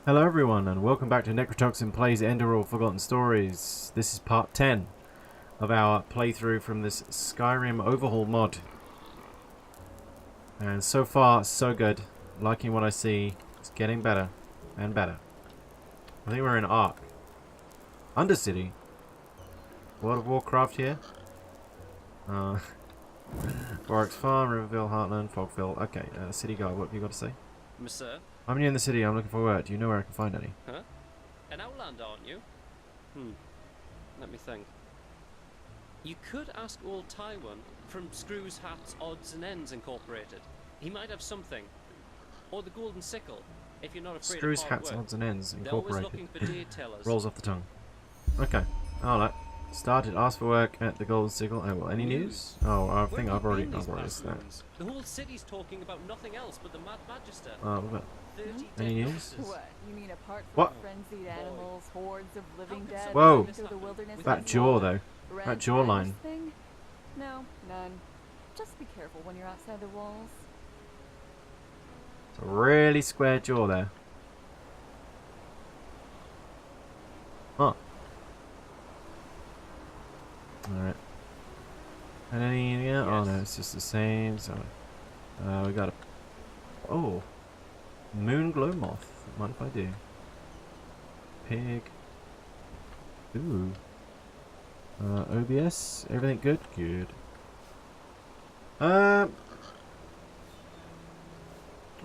Hello everyone and welcome back to Necrotoxin Plays Enderal Forgotten Stories. This is part 10 of our playthrough from this Skyrim overhaul mod. And so far, so good. Liking what I see. It's getting better and better. I think we're in Ark. Undercity. World of Warcraft here. Warwick's Farm, Riverville, Heartland, Fogville. Okay, City Guard, what have you got to say? Sir? I'm new in the city, I'm looking for work. Do you know where I can find any? Huh? An Outlander, aren't you? Let me think. You could ask old Tywin from Screws, Hats, Odds and Ends Incorporated. He might have something. Or the Golden Sickle, if you're not afraid Screws, of hard Hats, work. Odds and Ends They're always Incorporated. looking for day tellers. Rolls off the tongue. Okay. Alright. Started, asked for work at the Golden Sickle. Oh, well, any news? Oh, I think I've already said that. The whole city's talking about nothing else but the Mad Magister. What about 30 any dead news? corpses. What? You mean apart from What? frenzied animals, hordes of living How could dead Whoa. running through the wilderness? That and jaw, all though. red That jawline. virus thing? No, none. Just be careful when you're outside the walls. It's a really square jaw there. Huh. Alright. And any, yeah? Oh no, it's just the same. So, we got a. Oh. Moon glow moth. Mind if I do? Pig. Ooh. OBS. Everything good? Good. Hold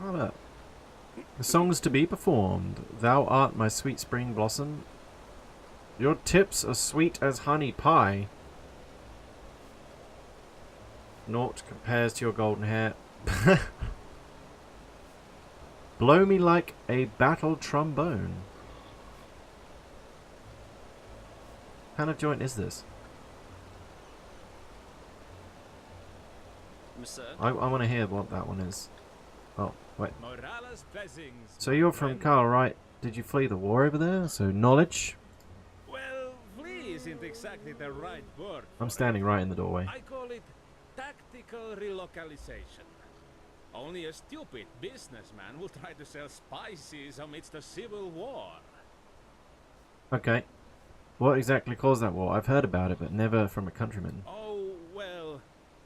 up. The songs to be performed. Thou art my sweet spring blossom. Your tips are sweet as honey pie. Naught compares to your golden hair. Blow me like a battle trombone. What kind of joint is this? Sir? I want to hear what that one is. Oh, wait. Morales blessings. So you're from Carl, right? Did you flee the war over there? So knowledge? Well, flee isn't exactly the right word. I'm standing right in the doorway. I call it tactical relocalization. Only a stupid businessman will try to sell spices amidst a civil war. Okay. What exactly caused that war? I've heard about it, but never from a countryman. Oh, well,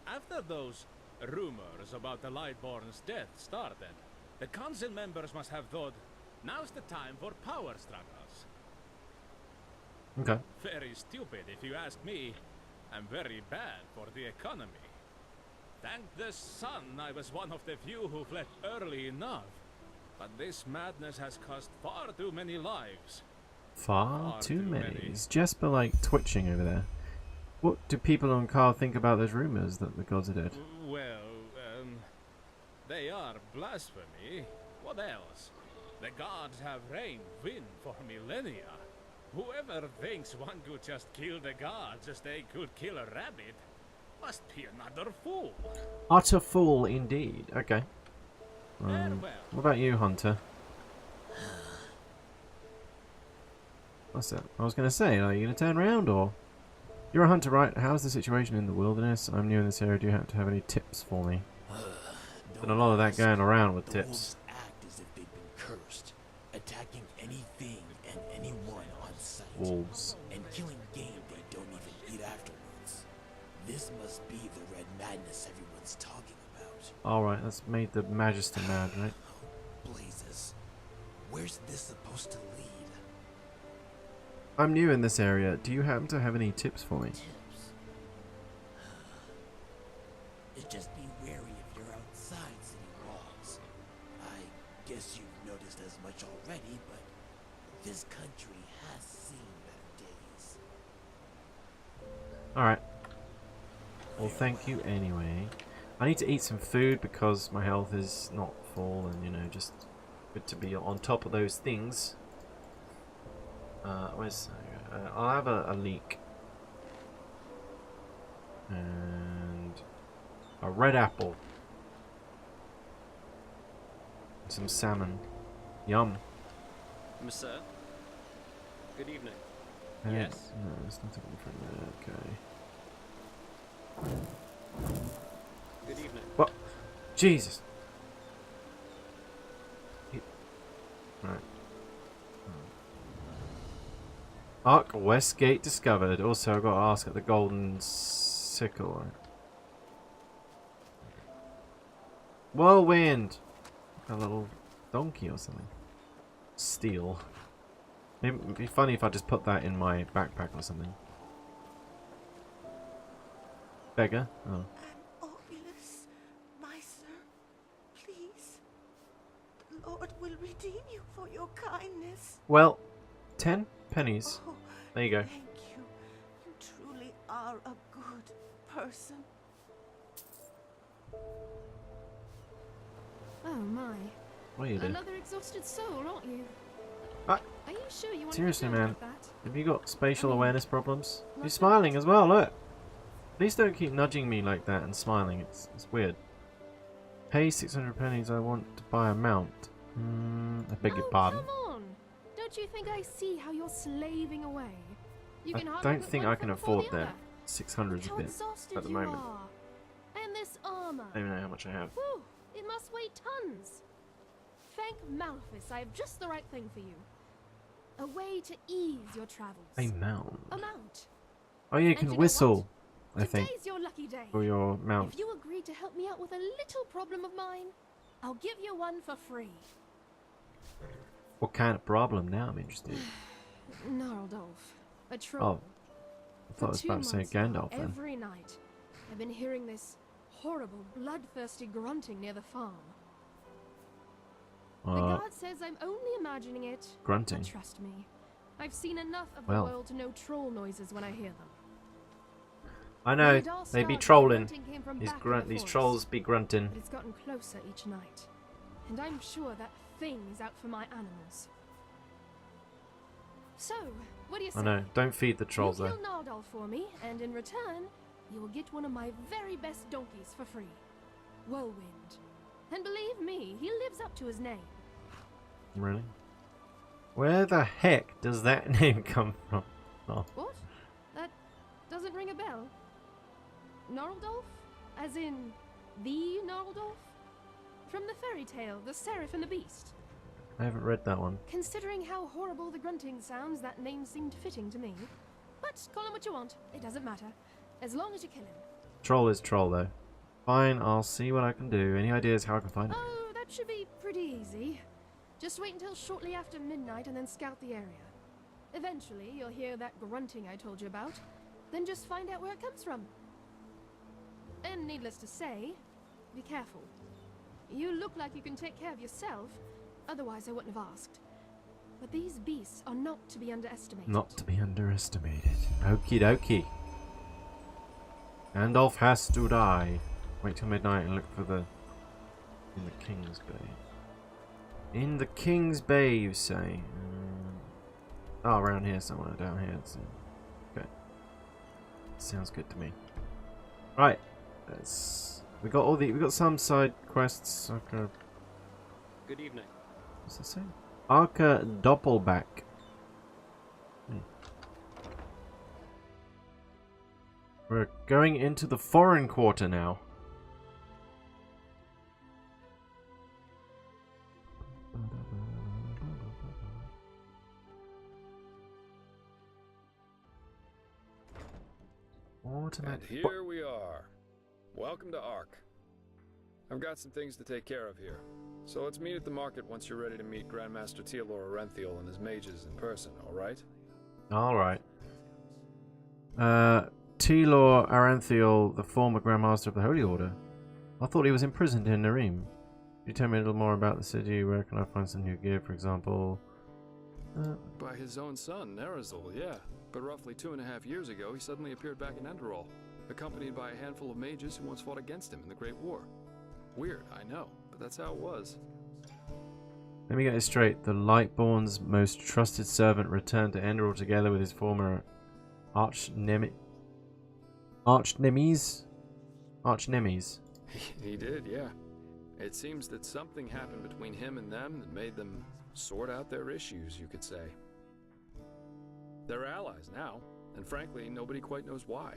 after those rumors about the Lightborn's death started, the council members must have thought, now's the time for power struggles. Okay. Very stupid if you ask me, and very bad for the economy. Thank the sun I was one of the few who fled early enough. But this madness has cost far too many lives. Far too many. Is Jesper like twitching over there? What do people on Carl think about those rumors that the gods are dead? Well, they are blasphemy. What else? The gods have reigned win for millennia. Whoever thinks one could just kill the gods as they could kill a rabbit must be another fool. Utter fool indeed. Okay. Farewell. What about you, Hunter? What's that? I was going to say, are you going to turn around or? You're a hunter, right? How's the situation in the wilderness? I'm new in this area. Do you happen to have any tips for me? Been a lot of that going around with tips. Wolves act as if they've been cursed, attacking anything and anyone on sight. Wolves. And killing game they don't even eat afterwards. This must be the red madness everyone's talking about. Alright, that's made the Magister mad, right? Blazes. Where's this supposed to lead? I'm new in this area. Do you happen to have any tips for me? Tips. Just be wary if you're outside city walls. I guess you've noticed as much already, but this country has seen better days. Alright. Well, thank you anyway. I need to eat some food because my health is not full and, you know, just good to be on top of those things. I'll have a leek. And a red apple. And some salmon. Yum. Sir? Good evening. Yes? No, there's nothing from there. Okay. Good evening. What? Jesus. Right. Ark Westgate discovered. Also, I've got to ask at the Golden Sickle. Whirlwind! A little donkey or something. Steel. Maybe it'd be funny if I just put that in my backpack or something. Beggar? Oh. Oculus, my sir, please. The Lord will redeem you for your kindness. Well, 10 pennies. Oh, There you go. thank you. You truly are a good person. Oh my. What are you doing? Another exhausted soul, aren't you? Ah, Are you sure you want seriously, to man. like that? Have you got spatial I mean, awareness problems? You're what's smiling that? as well, look! Please don't keep nudging me like that and smiling, it's weird. Pay 600 pennies, I want to buy a mount. I beg your pardon. Come on! Don't you think I see how you're slaving away? You I can hardly don't put think one I can foot before afford the that. other. 600 is a How bit exhausted at the you moment. are. And this armor. I don't even know how much I have. Whew, it must weigh tons. Thank Malphus, I have just the right thing for you. A way to ease your travels. A mount. A mount. Oh yeah, you And can you know whistle, I Today's think, your lucky day. for your mount. If you agree to help me out with a little problem of mine, I'll give you one for free. What kind of problem now, I'm interested. Gnarldolf, a troll. Oh, I thought I was For about to 2 say months now, Gandalf then. Every night, I've been hearing this horrible, bloodthirsty grunting near the farm. The guard says I'm only imagining it. Grunting. But trust me, I've seen enough of Well. the world to know troll noises when I hear them. I know, It all they be started trolling. grunting came from These back in the these forest, trolls be grunting. But it's gotten closer each night, and I'm sure that thing is out for my animals. So, what do you say? I know, don't feed the trolls You though. kill Nardal for me, and in return, you will get one of my very best donkeys for free. Whirlwind. And believe me, he lives up to his name. Really? Where the heck does that name come from? Oh, What? That doesn't ring a bell. Gnarldolf? As in, the Gnarldolf? From the fairy tale, The Seraph and the Beast. I haven't read that one. Considering how horrible the grunting sounds, that name seemed fitting to me. But call him what you want, it doesn't matter. As long as you kill him. Troll is troll though. Fine, I'll see what I can do. Any ideas how I can find it? Oh, that should be pretty easy. Just wait until shortly after midnight and then scout the area. Eventually, you'll hear that grunting I told you about. Then just find out where it comes from. And needless to say, be careful. You look like you can take care of yourself, otherwise I wouldn't have asked. But these beasts are not to be underestimated. Not to be underestimated. Okie dokie. Gandalf has to die. Wait till midnight and look for the... in the King's Bay. In the King's Bay, you say? Oh, around here somewhere, down here. Okay. Sounds good to me. Right. We got some side quests. Okay. Good evening. What's this say? Arca Doppelback. We're going into the foreign quarter now. And here we are. Welcome to Ark. I've got some things to take care of here. So let's meet at the market once you're ready to meet Grandmaster Tealor Arenthiel and his mages in person, alright? Alright. Tealor Arenthiel, the former Grand Master of the Holy Order. I thought he was imprisoned in Narim. Could you tell me a little more about the city? Where can I find some new gear, for example? By his own son, Nerazul, yeah. But roughly 2.5 years ago, he suddenly appeared back in Enderal, accompanied by a handful of mages who once fought against him in the Great War. Weird, I know, but that's how it was. Let me get this straight. The Lightborn's most trusted servant returned to Enderal together with his former archnemes? He did, yeah. It seems that something happened between him and them that made them sort out their issues, you could say. They're allies now, and frankly, nobody quite knows why.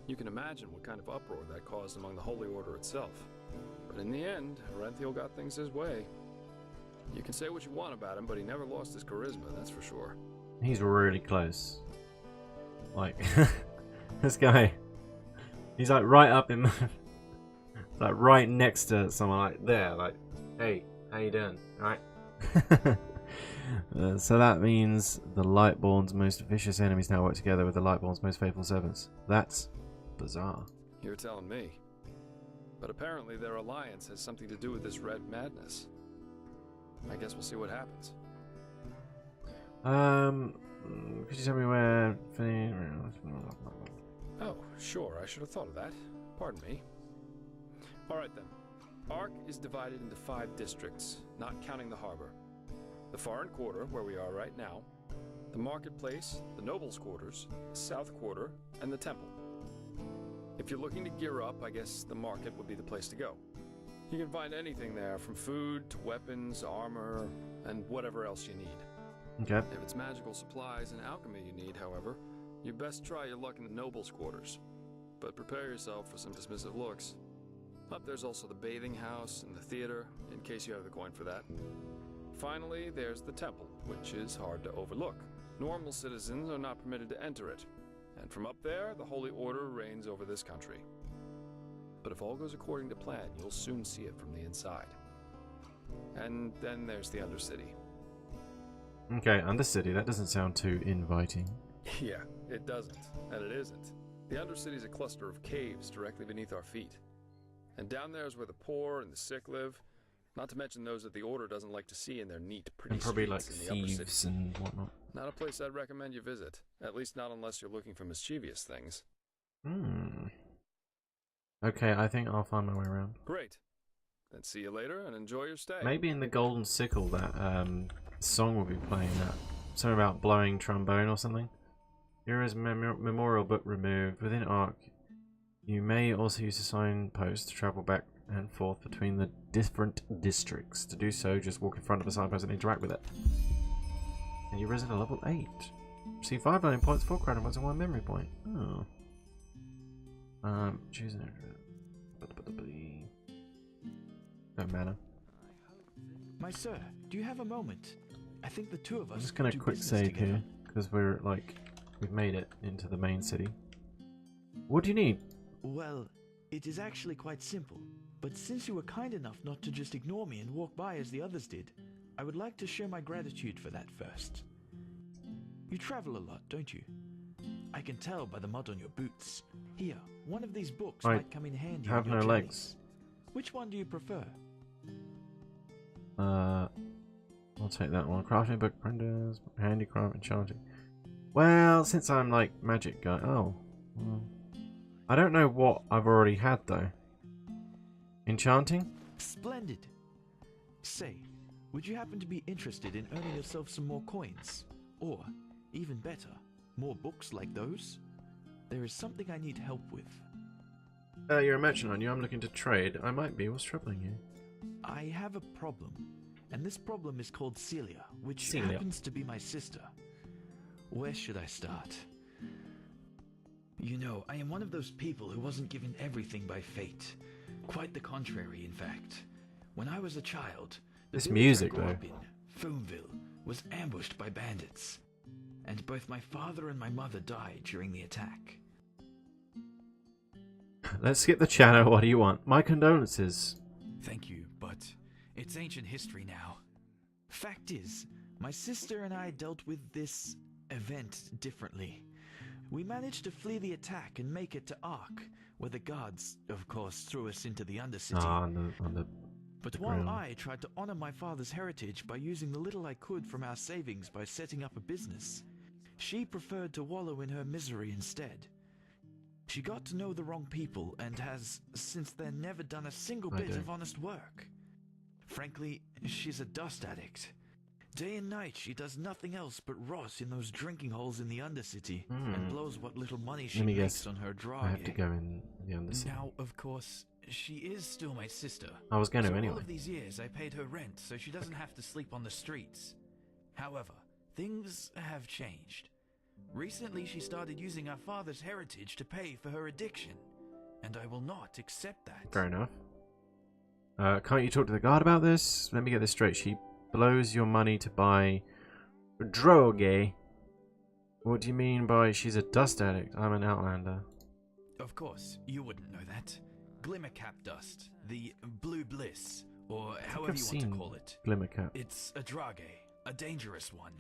You can imagine what kind of uproar that caused among the Holy Order itself. But in the end, Arenthiel got things his way. You can say what you want about him, but he never lost his charisma, that's for sure. He's really close. Like, this guy, he's like right up in, like right next to someone like there. Like, hey, how you doing? Alright. So that means the Lightborn's most vicious enemies now work together with the Lightborn's most faithful servants. That's bizarre. You're telling me. But apparently their alliance has something to do with this red madness. I guess we'll see what happens. Could you tell me where... Oh, sure, I should have thought of that. Pardon me. Alright then. Ark is divided into 5 districts, not counting the harbor. The Foreign Quarter, where we are right now, the Marketplace, the Nobles' Quarters, the South Quarter, and the Temple. If you're looking to gear up, I guess the market would be the place to go. You can find anything there, from food to weapons, armor, and whatever else you need. Okay. If it's magical supplies and alchemy you need, however, you best try your luck in the Nobles' Quarters. But prepare yourself for some dismissive looks. Up there's also the bathing house and the theater, in case you have the coin for that. Finally, there's the temple, which is hard to overlook. Normal citizens are not permitted to enter it, and from up there, the Holy Order reigns over this country. But if all goes according to plan, you'll soon see it from the inside. And then there's the Undercity. Okay, Undercity, that doesn't sound too inviting. Yeah, it doesn't, and it isn't. The Undercity's a cluster of caves directly beneath our feet. And down there is where the poor and the sick live. Not to mention those that the Order doesn't like to see in their neat, pretty And probably like streets in the upper thieves city. and whatnot. Not a place I'd recommend you visit. At least not unless you're looking for mischievous things. Okay, I think I'll find my way around. Great. Then see you later and enjoy your stay. Maybe in the Golden Sickle that song will be playing, that something about blowing trombone or something. Here is memorial book removed. Within Ark, you may also use a signpost to travel back and forth between the different districts. To do so, just walk in front of the signpost and interact with it. And you've risen to level 8. Receive 5 learning points, 4 credit points, and 1 memory point. Oh. Choose an no matter. My sir, do you have a moment? I think the two of us I'm just gonna do quick business save together. here because we're like we've made it into the main city. What do you need? Well, it is actually quite simple. But since you were kind enough not to just ignore me and walk by as the others did, I would like to show my gratitude for that first. You travel a lot, don't you? I can tell by the mud on your boots. Here, one of these books might come in handy. I have on your no journeys. legs. Which one do you prefer? I'll take that one. Crafting book, printers, handicraft, enchanting. Well, since I'm like magic guy. Oh. Well, I don't know what I've already had though. Enchanting? Splendid. Say, would you happen to be interested in earning yourself some more coins? Or, even better, more books like those? There is something I need help with. You're a merchant, aren't you? I'm looking to trade. I might be. What's troubling you? I have a problem. And this problem is called Celia, which Celia. happens to be my sister. Where should I start? You know, I am one of those people who wasn't given everything by fate. Quite the contrary, in fact. When I was a child, the This village music, I grew though. up in, Foamville, was ambushed by bandits. And both my father and my mother died during the attack. Let's skip the channel. What do you want? My condolences. Thank you, but it's ancient history now. Fact is, my sister and I dealt with this event differently. We managed to flee the attack and make it to Ark, where the guards, of course, threw us into the Undercity. On the But while ground. I tried to honor my father's heritage by using the little I could from our savings by setting up a business, she preferred to wallow in her misery instead. She got to know the wrong people and has, since then, never done a single bit of honest work. Frankly, she's a dust addict. Day and night, she does nothing else but rot in those drinking holes in the Undercity and blows what little money she Let me makes guess. on her drug. I have to go in the Undercity. Now, of course, she is still my sister. I was going to So anyway. all of these years, I paid her rent so she doesn't have to sleep on the streets. However, things have changed. Recently, she started using our father's heritage to pay for her addiction, and I will not accept that. Fair enough. Can't you talk to the guard about this? Let me get this straight. She blows your money to buy droge What do you mean by she's a dust addict? I'm an outlander. Of course, you wouldn't know that. Glimmercap dust, the blue bliss, or however you want to call it. Glimmercap. It's a drage, a dangerous one.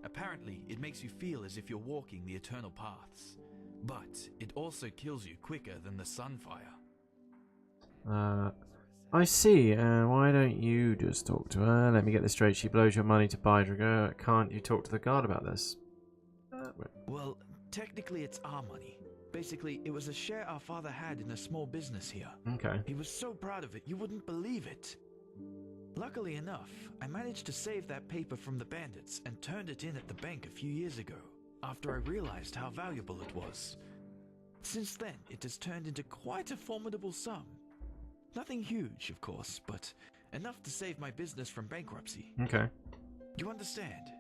Apparently, it makes you feel as if you're walking the eternal paths. But it also kills you quicker than the sunfire. I see. Why don't you just talk to her? Let me get this straight. She blows your money to buy Drago. Can't you talk to the guard about this? Well, technically it's our money. Basically, it was a share our father had in a small business here. Okay. He was so proud of it, you wouldn't believe it. Luckily enough, I managed to save that paper from the bandits and turned it in at the bank a few years ago, after I realized how valuable it was. Since then, it has turned into quite a formidable sum. Nothing huge, of course, but enough to save my business from bankruptcy. Okay. You understand?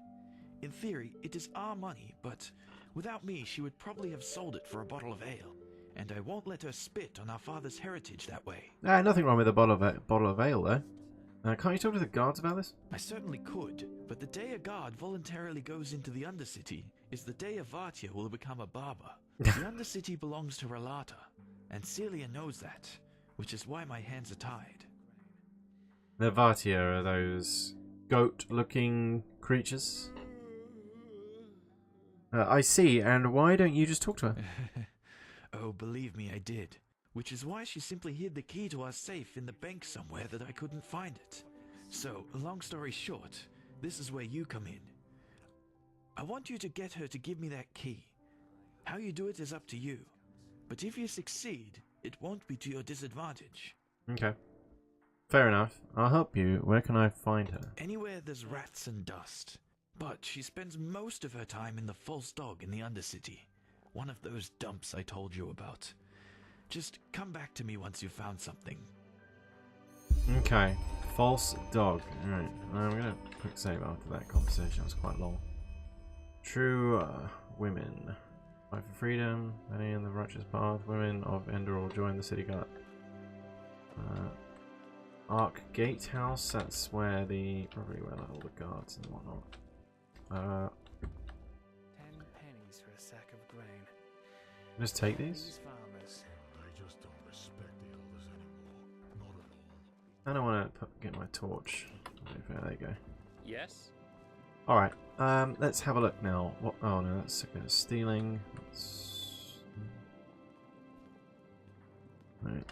In theory, it is our money, but without me, she would probably have sold it for a bottle of ale, and I won't let her spit on our father's heritage that way. Nothing wrong with a bottle of ale, though. Can't you talk to the guards about this? I certainly could, but the day a guard voluntarily goes into the Undercity is the day a Vartia will become a barber. The Undercity belongs to Relata, and Celia knows that, which is why my hands are tied. The Vartia are those goat-looking creatures? I see, and why don't you just talk to her? Oh, believe me, I did. Which is why she simply hid the key to our safe in the bank somewhere that I couldn't find it. So, long story short, this is where you come in. I want you to get her to give me that key. How you do it is up to you. But if you succeed, it won't be to your disadvantage. Okay. Fair enough. I'll help you. Where can I find her? Anywhere there's rats and dust. But she spends most of her time in the False Dog in the Undercity. One of those dumps I told you about. Just come back to me once you've found something. Okay. False Dog. Alright. I'm gonna quick save after that conversation. It was quite long. True women. Fight for freedom. Many in the righteous path. Women of Enderal join the city guard. Arc Gatehouse. That's where probably where all the guards and whatnot. 10 pennies for a sack of grain. Just take these. These farmers. They just don't respect the elders anymore. Not at all. I don't want to get my torch. There you go. Yes? Alright, let's have a look now. What? Oh no, that's okay. Stealing. Right.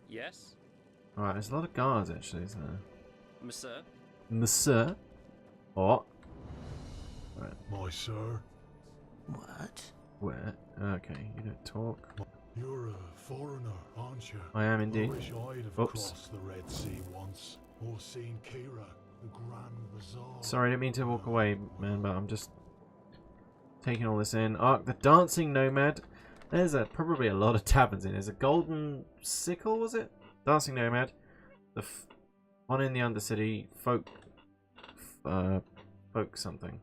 Yes? Alright, there's a lot of guards actually, isn't there? Monsieur? Monsieur? What? Right. My sir, What? Where? Okay, you don't talk. you're a foreigner, aren't you? I am indeed. I wish I'd have Oops. crossed the Red Sea once, or seen Kira, the Grand Bazaar. Sorry, I didn't mean to walk away, man, but I'm just taking all this in. Arc the Dancing Nomad. There's probably a lot of taverns in. There's a Golden Sickle, was it? Dancing Nomad. The one in the Undercity. Folk something.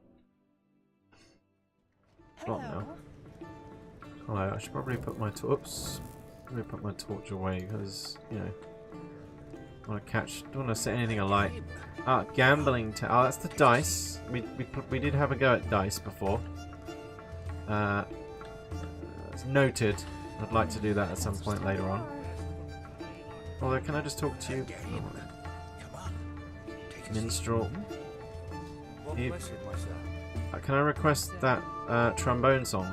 Not now. Hello. I should probably put my torch away because you know. Don't want to set anything alight. Gambling. Oh, that's the dice. We did have a go at dice before. It's noted. I'd like to do that at some point later on. Although, can I just talk to you? Minstrel. Can I request that trombone song?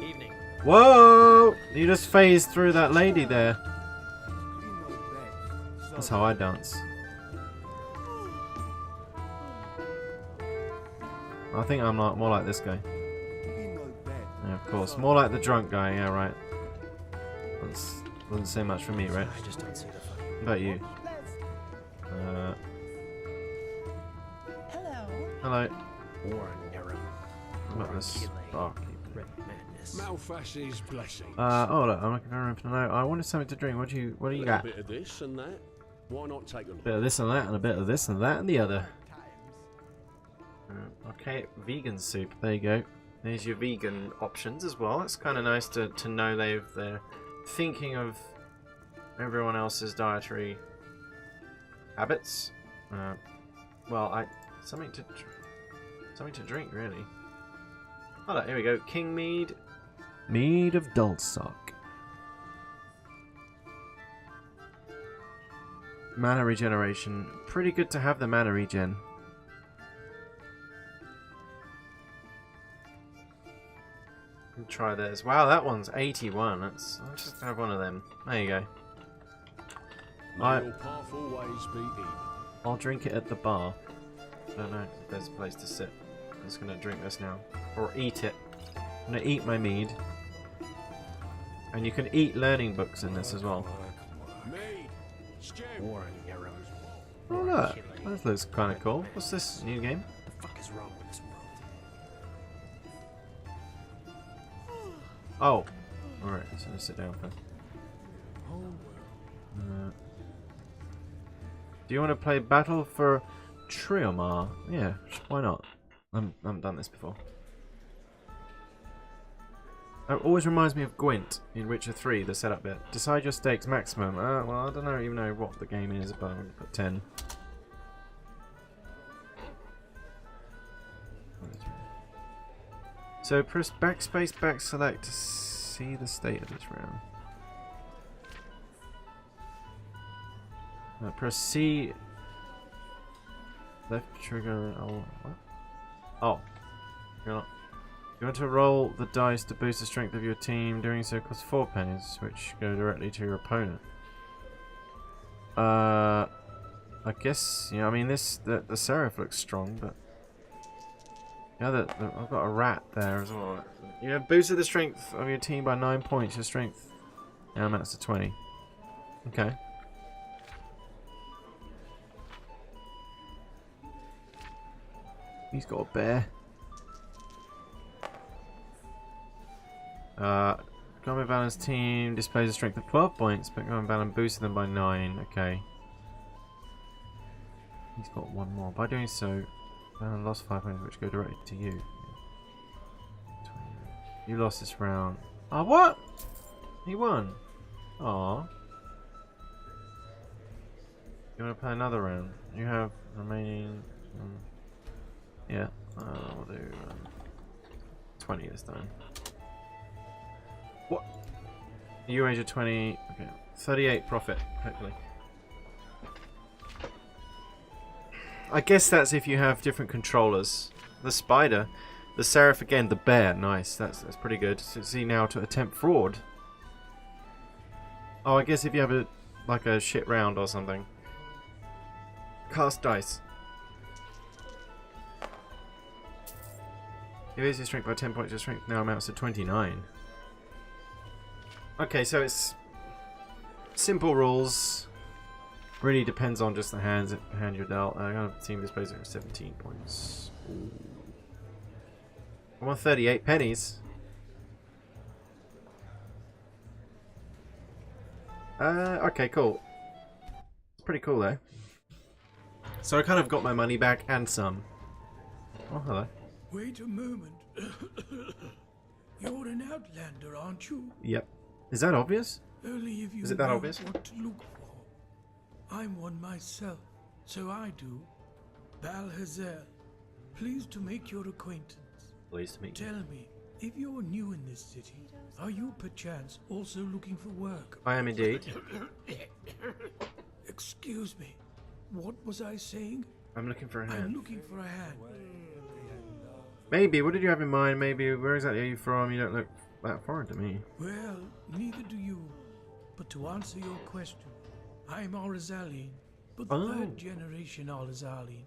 Evening. Whoa! You just phased through that lady there. That's how I dance. I think I'm more like this guy. Yeah, of course. More like the drunk guy, yeah, right. Doesn't say much for me, right? I just don't see the fun. What about you? Hello. What about this? Malfash's blessing. Oh look, I'm looking for room for the note. I wanted something to drink. What do you got? A bit of this and that. Why not take a look? A bit of this and that, and a bit of this and that and the other. Okay, vegan soup. There you go. There's your vegan options as well. It's kind of nice to know they're thinking of everyone else's dietary habits. Well, something to drink, really. Oh, here we go. King Mead. Mead of Dulsock. Mana regeneration. Pretty good to have the mana regen. Try this. Wow, that one's 81. I'll just have one of them. There you go. I'll drink it at the bar. I don't know if there's a place to sit. I'm just gonna drink this now. Or eat it. I'm gonna eat my mead. And you can eat learning books in this as well. Oh look, that looks kind of cool. What's this new game? What the fuck is wrong with this world? Oh, alright, so let's sit down first. Do you want to play Battle for Triomar? Yeah, why not? I haven't done this before. It always reminds me of Gwent in Witcher 3, the setup bit. Decide your stakes maximum. Well, I don't even know what the game is, but I'm going to put 10. So press backspace, back select to see the state of this round. Press C, left trigger. Oh, what? Oh, you're not. You want to roll the dice to boost the strength of your team. Doing so costs 4 pennies, which go directly to your opponent. I guess, yeah. I mean, the Seraph looks strong, but yeah, I've got a rat there as well. You have boosted the strength of your team by 9 points. Your strength now amounts to 20. Okay. He's got a bear. Combat Balance team displays a strength of 12 points, but Combat Balance boosted them by 9. Okay. He's got one more. By doing so, Balance lost 5 points, which go directly to you. You lost this round. Oh, what? He won. Aw. You want to play another round? You have remaining. Yeah, we'll do 20 this time. What? You age of 20. Okay, 38 profit, hopefully. I guess that's if you have different controllers. The spider, the Seraph again, the bear. Nice, that's pretty good. See now to attempt fraud. Oh, I guess if you have like a shit round or something. Cast dice. You raise your strength by 10 points. Your strength now amounts to 29. Okay, so it's simple rules. Really depends on just the hand you're dealt. I got a team displays at 17 points. Ooh. I want 38 pennies. Okay, cool. It's pretty cool though. So I kind of got my money back and some. Oh, hello. Wait a moment. You're an outlander, aren't you? Yep. Is that obvious? Only if you Is it that know obvious? what to look for. I'm one myself, so I do. Balhazel, pleased to make your acquaintance. Pleased to meet you. Tell me, if you're new in this city, are you perchance also looking for work? I am indeed. Excuse me, what was I saying? I'm looking for a hand. I'm looking for a hand. Maybe. What did you have in mind? Maybe. Where exactly are you from? You don't look that foreign to me. Well, neither do you. But to answer your question, I'm Arizaline, but the third generation Arizaline,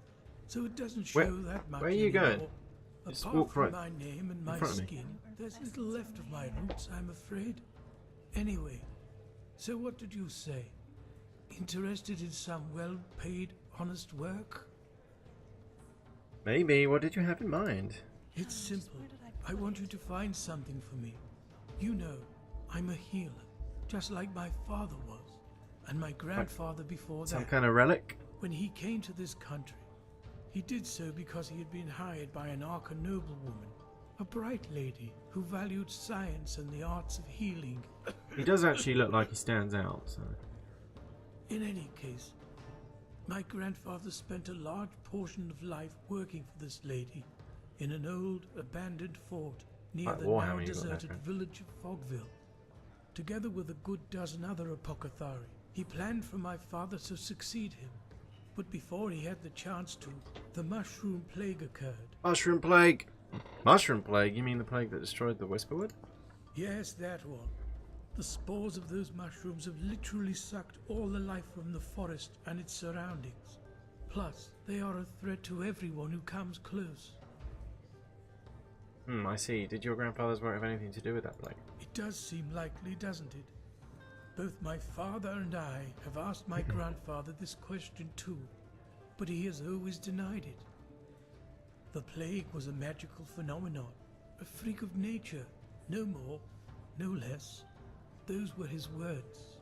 so it doesn't show that much. Where are you going? Just apart from my name and my skin, there's little left of my roots, I'm afraid. Anyway, so what did you say? Interested in some well-paid, honest work? Maybe. What did you have in mind? It's simple. I want you to find something for me. You know, I'm a healer, just like my father was, and my grandfather before that. Some kind of relic? When he came to this country, he did so because he had been hired by an Arca noblewoman, a bright lady who valued science and the arts of healing. He does actually look like he stands out, so... In any case, my grandfather spent a large portion of life working for this lady in an old, abandoned fort near Like the Warhammer, now you got that, deserted right? village of Fogville. Together with a good dozen other apothecary, he planned for my father to succeed him. But before he had the chance to, the mushroom plague occurred. Mushroom plague! Mushroom plague? You mean the plague that destroyed the Whisperwood? Yes, that one. The spores of those mushrooms have literally sucked all the life from the forest and its surroundings. Plus, they are a threat to everyone who comes close. I see. Did your grandfather's work have anything to do with that plague? It does seem likely, doesn't it? Both my father and I have asked my grandfather this question too, but he has always denied it. The plague was a magical phenomenon, a freak of nature, no more, no less. Those were his words.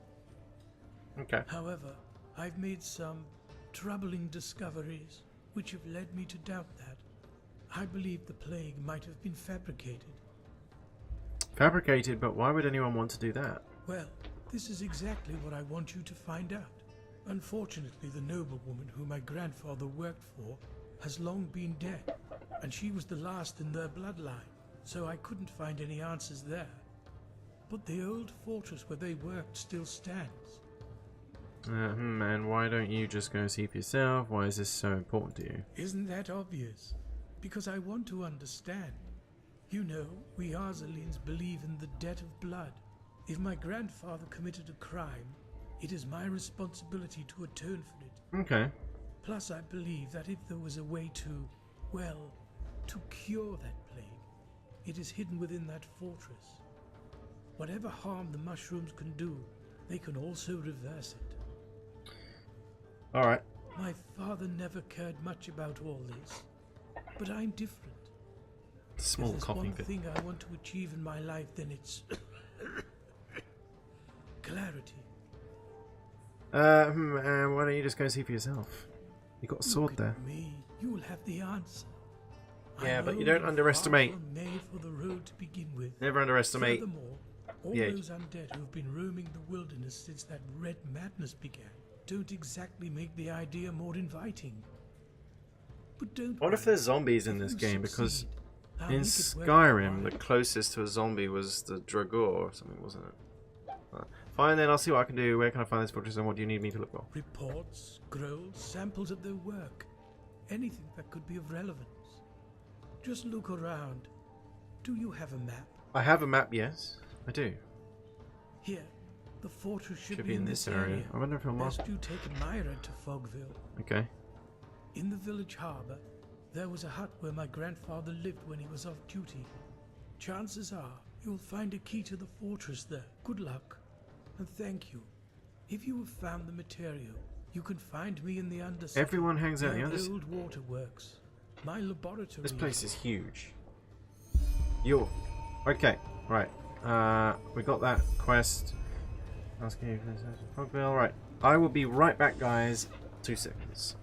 Okay. However, I've made some troubling discoveries which have led me to doubt that. I believe the plague might have been fabricated. Fabricated, but why would anyone want to do that? Well, this is exactly what I want you to find out. Unfortunately, the noblewoman who my grandfather worked for has long been dead, and she was the last in their bloodline, so I couldn't find any answers there. But the old fortress where they worked still stands. And why don't you just go see for yourself? Why is this so important to you? Isn't that obvious? Because I want to understand. You know, we Arzalins believe in the debt of blood. If my grandfather committed a crime, it is my responsibility to atone for it. Okay. Plus, I believe that if there was a way to, well, to cure that plague, it is hidden within that fortress. Whatever harm the mushrooms can do, they can also reverse it. Alright. My father never cared much about all this, but I'm different. Small if there's coughing one fit. thing I want to achieve in my life, then it's clarity. And why don't you just go see for yourself? You got a sword Look there. at me, you will have the answer. Yeah, I'm but you old don't and underestimate. far from made for the road to begin with. Never underestimate. Furthermore, all Yeah. those undead who have been roaming the wilderness since that red madness began don't exactly make the idea more inviting. But don't What if worry. there's zombies in If this you game? Because succeed, I'll in make it worth Skyrim, your the while. closest to a zombie was the Dragor or something, wasn't it? Fine then, I'll see what I can do. Where can I find this fortress and what do you need me to look for? Reports, scrolls, samples of their work. Anything that could be of relevance. Just look around. Do you have a map? I have a map, yes. I do. Here, the fortress should, Should be in this area. I wonder if it'll mark. Best you take a Myra to Fogville. Okay. In the village harbour, there was a hut where my grandfather lived when he was off duty. Chances are you'll find a key to the fortress there. Good luck, and thank you. If you have found the material, you can find me in the undercity. Everyone hangs out in the near undercity. old waterworks. My laboratory. This place is huge. Okay, right. We got that quest. Asking you if there's a Fogville. Right. I will be right back, guys. 2 seconds.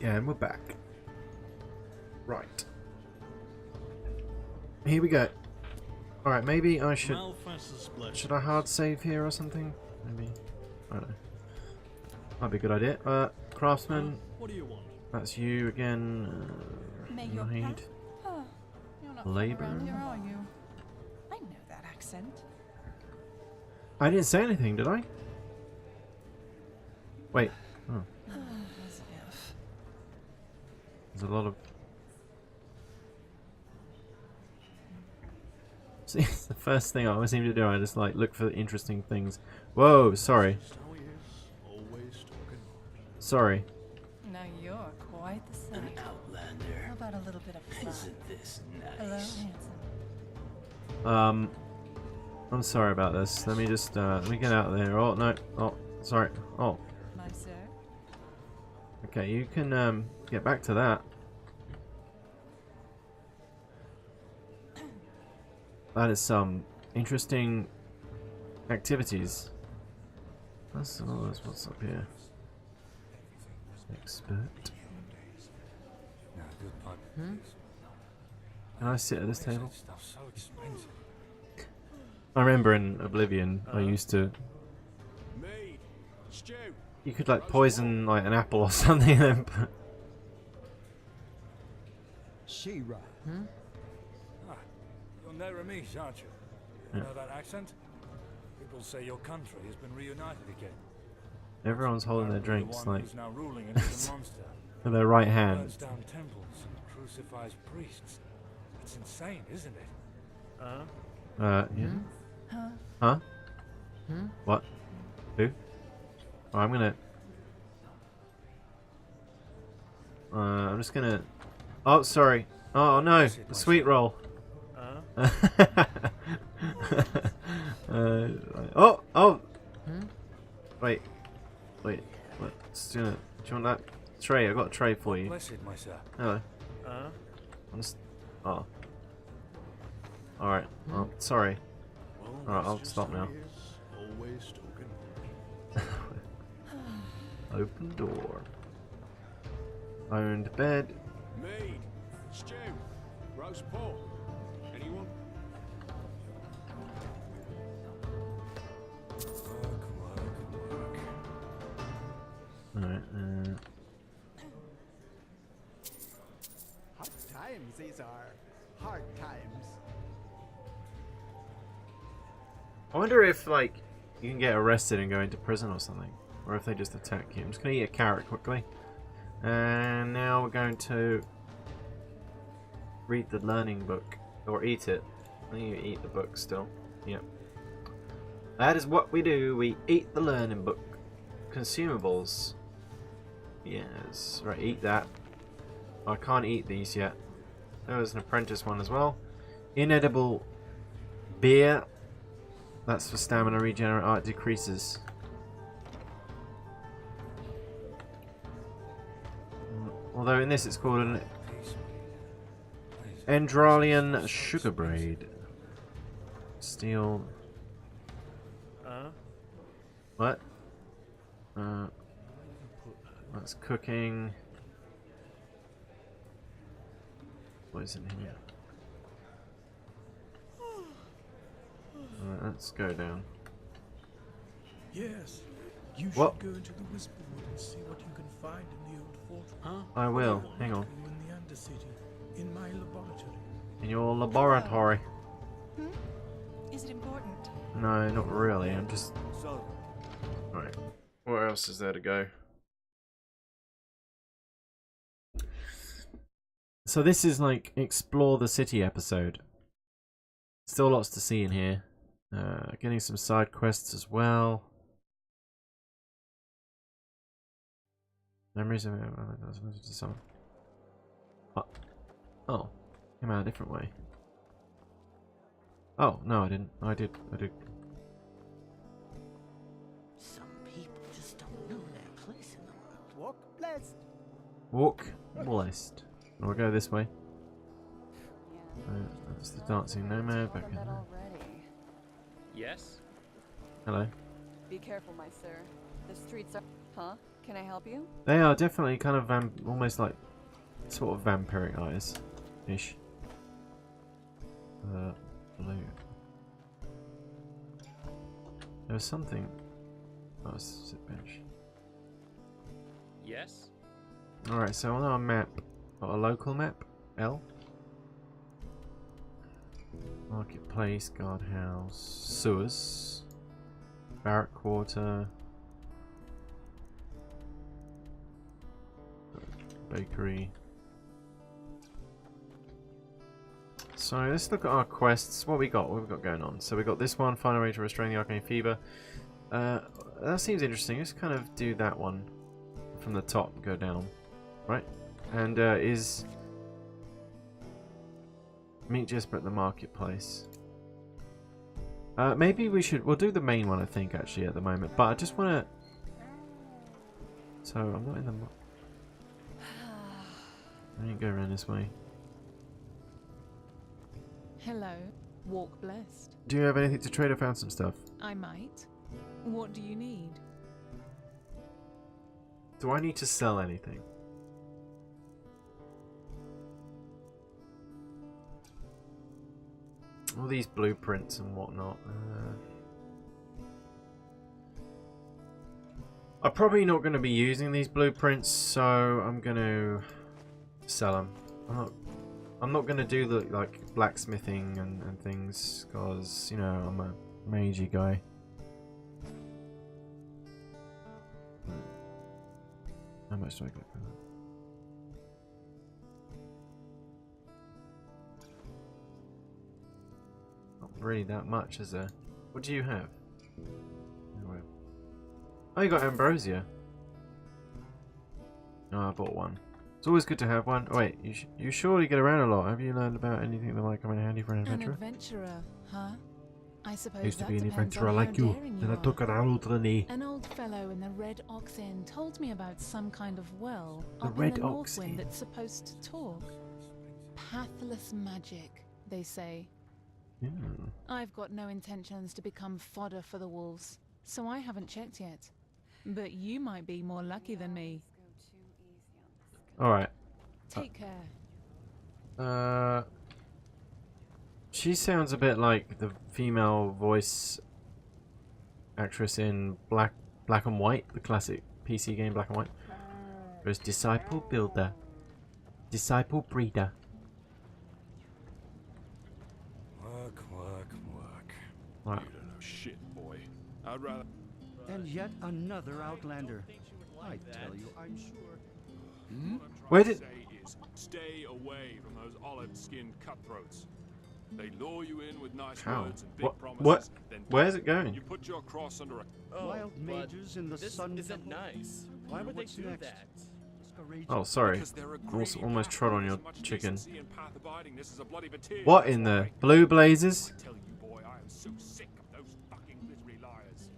And we're back. Right. Here we go. Alright, maybe I should... Should I hard save here or something? Maybe. I don't know. Might be a good idea. Craftsman. What do you want? That's you again. Need. You're not Labor. from around here, are you? I know that accent. I didn't say anything, did I? Wait. Oh. As if. There's a lot of... See, the first thing I always seem to do, I just like look for interesting things. Whoa, sorry. Sorry. Now you're quite the same. An outlander. How about a little bit of fun? Isn't this nice? Hello, handsome. I'm sorry about this. Let me just let me get out of there. Oh no. Oh, sorry. Oh. My sir. Okay, you can get back to that. That is some interesting activities. That's what's up here. Expert. Can I sit at this table? I remember in Oblivion, I used to. You could like poison like an apple or something. Then. She-Ra. You're Neramish, aren't you? Yeah. Know that accent? People say your country has been reunited again. Everyone's holding their drinks The one like who's now ruling it is a monster. with their right hand. Burns down temples and crucifies priests. It's insane, isn't it? Yeah. Huh? What? Who? Oh, I'm gonna. I'm just gonna. Oh, sorry. Oh no, the sweet roll. Oh. Wait. What's doing it? Do you want that tray? I got a tray for you. Blessed, my sir. Hello. I'm just. Oh. Alright. Oh, sorry. Alright, I'll stop now. Open door. Owned bed. Mead, stew, roast pork. Anyone? Work. Alright, Hard times these are. Hard times. I wonder if, like, you can get arrested and go into prison or something. Or if they just attack you. I'm just going to eat a carrot quickly. And now we're going to read the learning book. Or eat it. I think you eat the book still. Yep. That is what we do. We eat the learning book. Consumables. Yes. Right, eat that. I can't eat these yet. There was an apprentice one as well. Inedible beer. That's for stamina regenerate. Oh, it decreases. Although in this it's called an Enderalian sugar braid. Steel. What? That's cooking. What is in here? Alright, let's go down. Yes, you should What? go into the Whisperwood and see what you can find in the old fortress. I will. Hang on. You in the Undercity, in my laboratory. In your laboratory. Is it important? No, not really. I'm just. Right. Where else is there to go? So this is like explore the city episode. Still lots to see in here. Getting some side quests as well. Memories of someone. Oh, came out a different way. Oh no, I didn't. I did. Some people just don't know their place in the world. Walk blessed. Walk blessed. We'll go this way. That's the dancing nomad back in there. Yes? Hello. Be careful, my sir. The streets are... Huh? Can I help you? They are definitely kind of almost like sort of vampiric eyes ish. Blue. There was something. Oh, it's a sit bench. Yes? Alright, so on our map, got a local map, L. Marketplace, guardhouse, sewers, barrack quarter, bakery. So let's look at our quests. What we got? What we got going on? So we got this one, find a way to restrain the arcane fever. That seems interesting. Let's kind of do that one from the top, go down, right? And is meet Jesper at the marketplace. Maybe we'll do the main one, I think, actually, at the moment. But I just want to. So I'm not in the. I didn't go around this way. Hello. Walk blessed. Do you have anything to trade? I found some stuff. I might. What do you need? Do I need to sell anything? All these blueprints and whatnot. I'm probably not going to be using these blueprints, so I'm going to sell them. I'm not going to do the like blacksmithing and things, because you know I'm a magey guy. How much do I get for that? Not really that much, is there? What do you have? Anyway. Oh, you got ambrosia. Oh, I bought one. It's always good to have one. Oh, wait, you surely get around a lot. Have you learned about anything that might come in handy for an adventurer? An adventurer, huh? I suppose Used to that be an depends adventurer on like how you, daring then I are. took an old Renee. An old fellow in the Red Ox Inn told me about some kind of well The up Red in the Ox Northwind Inn. that's supposed to talk. Pathless magic, they say. Hmm. I've got no intentions to become fodder for the wolves, so I haven't checked yet. But you might be more lucky than me. Alright. Take care. She sounds a bit like the female voice actress in Black and White, the classic PC game Black and White. There's Disciple Builder, Disciple Breeder. Work. Right. You don't know shit, boy. I'd rather. And yet another outlander. I tell you, I'm sure. Where did? Stay away from those olive-skinned cutthroats. They lure you in with nice How? words and big promises. What? Then Where's it going? you put your cross under a. Wild mages in the sun. Isn't nice. Why would they What's do next? that? Oh, sorry. Because they're a greedy Almost trod on your as much chicken. decency and path abidingness as a bloody batir. What in the blue blazes? I tell you, boy, I am so sick of those fucking glittery liars.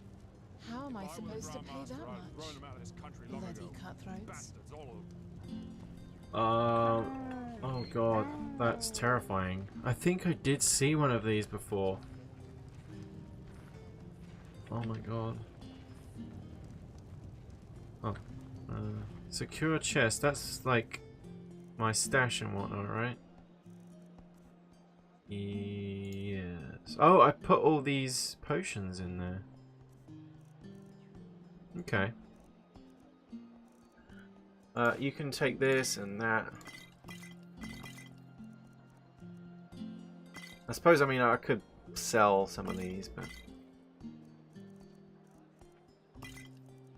How am I If were the supposed to pay Grandmaster, that I'd have thrown much? them out of this country long Bloody ago. cutthroats. Bastards, all of them. Oh god, that's terrifying. I think I did see one of these before. Oh my god. Oh. Secure chest, that's like my stash and whatnot, right? Yes. Oh, I put all these potions in there. Okay. You can take this and that. I suppose, I mean, I could sell some of these, but...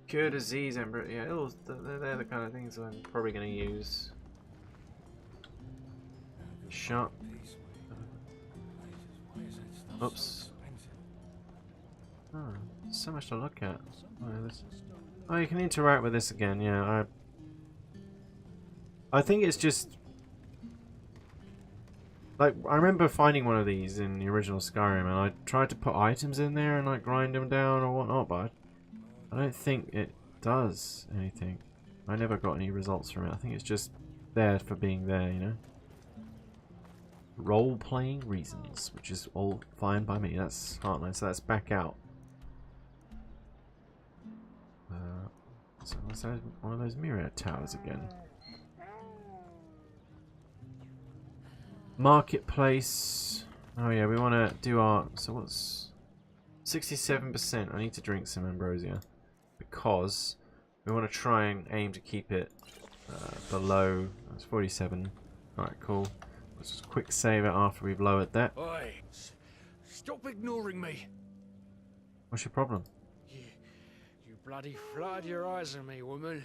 Cure disease, Ember. Yeah, they're the kind of things I'm probably going to use. Sharp. Oops. Oh, so much to look at. Oh, you can interact with this again, yeah. I think it's just... Like, I remember finding one of these in the original Skyrim, and I tried to put items in there and like grind them down or whatnot, but I don't think it does anything. I never got any results from it. I think it's just there for being there, you know? Role-playing reasons, which is all fine by me. That's Heartland, so that's back out. So what's that? One of those mirror towers again. Marketplace. Oh yeah, we want to do our... So what's... 67%. I need to drink some ambrosia. Because we want to try and aim to keep it below... That's 47. Alright, cool. Let's just quick save it after we've lowered that. Oi! Stop ignoring me! What's your problem? You bloody flood your eyes on me, woman.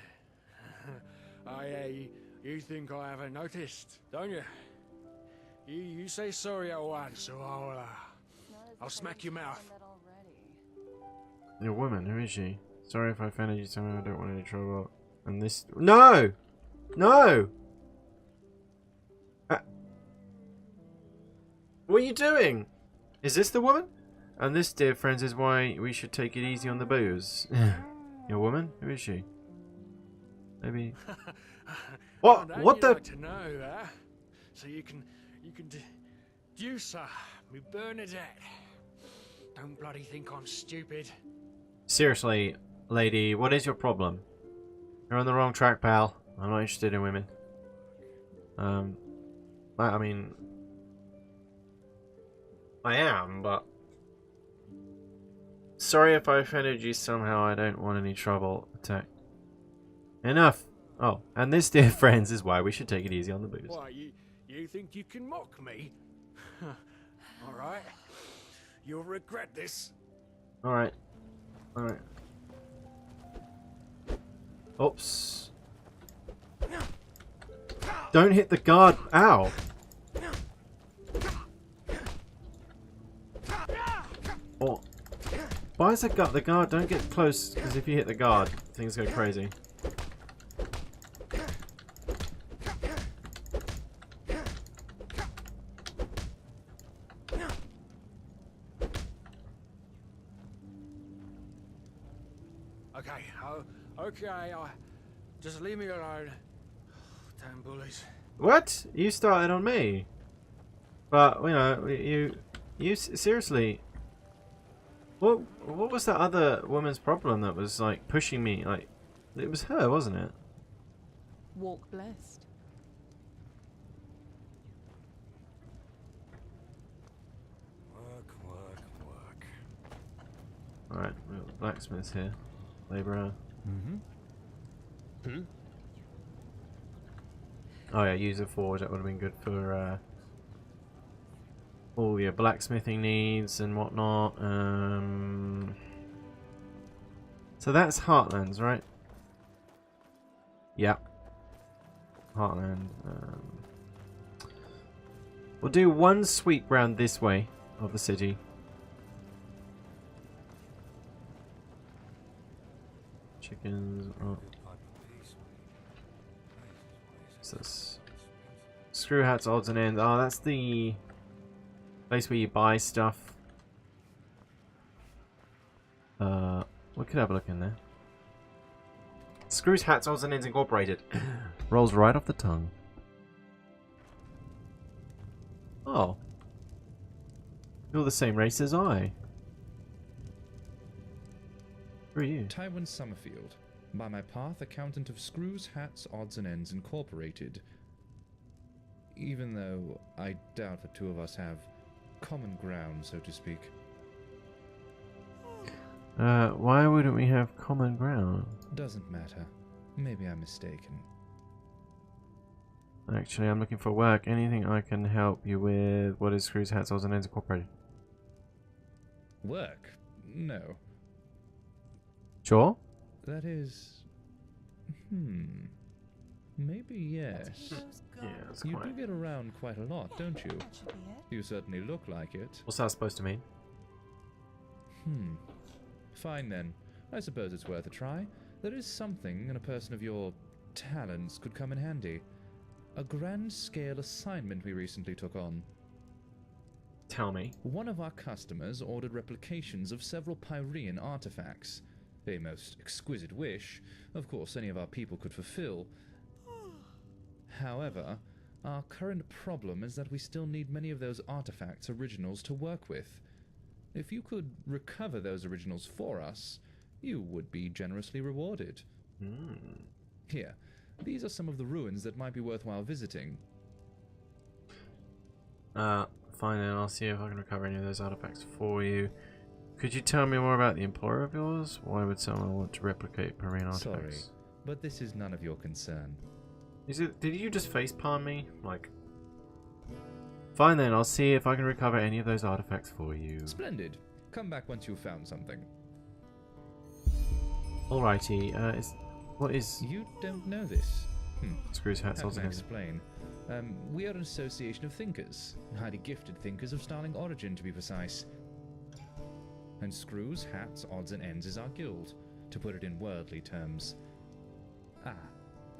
You think I haven't noticed, don't you? You say sorry at once, so I'll smack your mouth. You're a woman, who is she? Sorry if I offended you, somehow I don't want any trouble. And this... No! No! What are you doing? Is this the woman? And this, dear friends, is why we should take it easy on the booze. You're a woman? Who is she? Maybe... What? What the... Like to know that, so you can deduce her, me Bernadette. Don't bloody think I'm stupid. Seriously, lady, what is your problem? You're on the wrong track, pal. I'm not interested in women. I mean... I am, but... Sorry if I offended you somehow, I don't want any trouble. Attack. Enough! Oh, and this, dear friends, is why we should take it easy on the booze. Why, you think you can mock me? Alright. You'll regret this. Alright. Alright. Oops. Don't hit the guard. Ow! Oh. Why is the guard? Don't get close, because if you hit the guard, things go crazy. Okay, just leave me alone. Damn bullies. What? You started on me. But, you know, you seriously... What was that other woman's problem that was, like, pushing me? Like, it was her, wasn't it? Walk blessed. Work. Alright, we got the blacksmith's here. Labourer. Oh yeah, use a forge, that would have been good for all your blacksmithing needs and whatnot. So that's Heartlands, right? Yep. Heartland. We'll do one sweep round this way of the city. Chickens. Oh. What's this? Screw hats, odds and ends. Oh, that's the place where you buy stuff. We could have a look in there. Screws, hats, odds and ends incorporated. Rolls right off the tongue. Oh. You're the same race as I. Who are you? Tywin Summerfield. By my path, accountant of Screws, Hats, Odds and Ends Incorporated. Even though I doubt the two of us have common ground, so to speak. Why wouldn't we have common ground? Doesn't matter. Maybe I'm mistaken. Actually, I'm looking for work. Anything I can help you with? What is Screws, Hats, Odds and Ends Incorporated? Work? No. Sure? That is... Maybe yes. Yeah, that's You quite... do get around quite a lot, don't you? You certainly look like it. What's that supposed to mean? Fine then. I suppose it's worth a try. There is something, and a person of your talents could come in handy. A grand-scale assignment we recently took on. Tell me. One of our customers ordered replications of several Pyrean artifacts. A most exquisite wish, of course any of our people could fulfill. However, our current problem is that we still need many of those artifacts' originals to work with. If you could recover those originals for us, you would be generously rewarded. Here, these are some of the ruins that might be worthwhile visiting. Fine then, I'll see if I can recover any of those artifacts for you. Could you tell me more about the employer of yours? Why would someone want to replicate marine artifacts? Sorry, but this is none of your concern. Did you just facepalm me? Like... Fine then, I'll see if I can recover any of those artifacts for you. Splendid. Come back once you've found something. Alrighty, what is... You don't know this? Screws, hats, How odds, can I and ends. explain? We are an association of thinkers. Highly gifted thinkers of startling origin, to be precise. And Screws, Hats, Odds and Ends is our guild, to put it in worldly terms. Ah,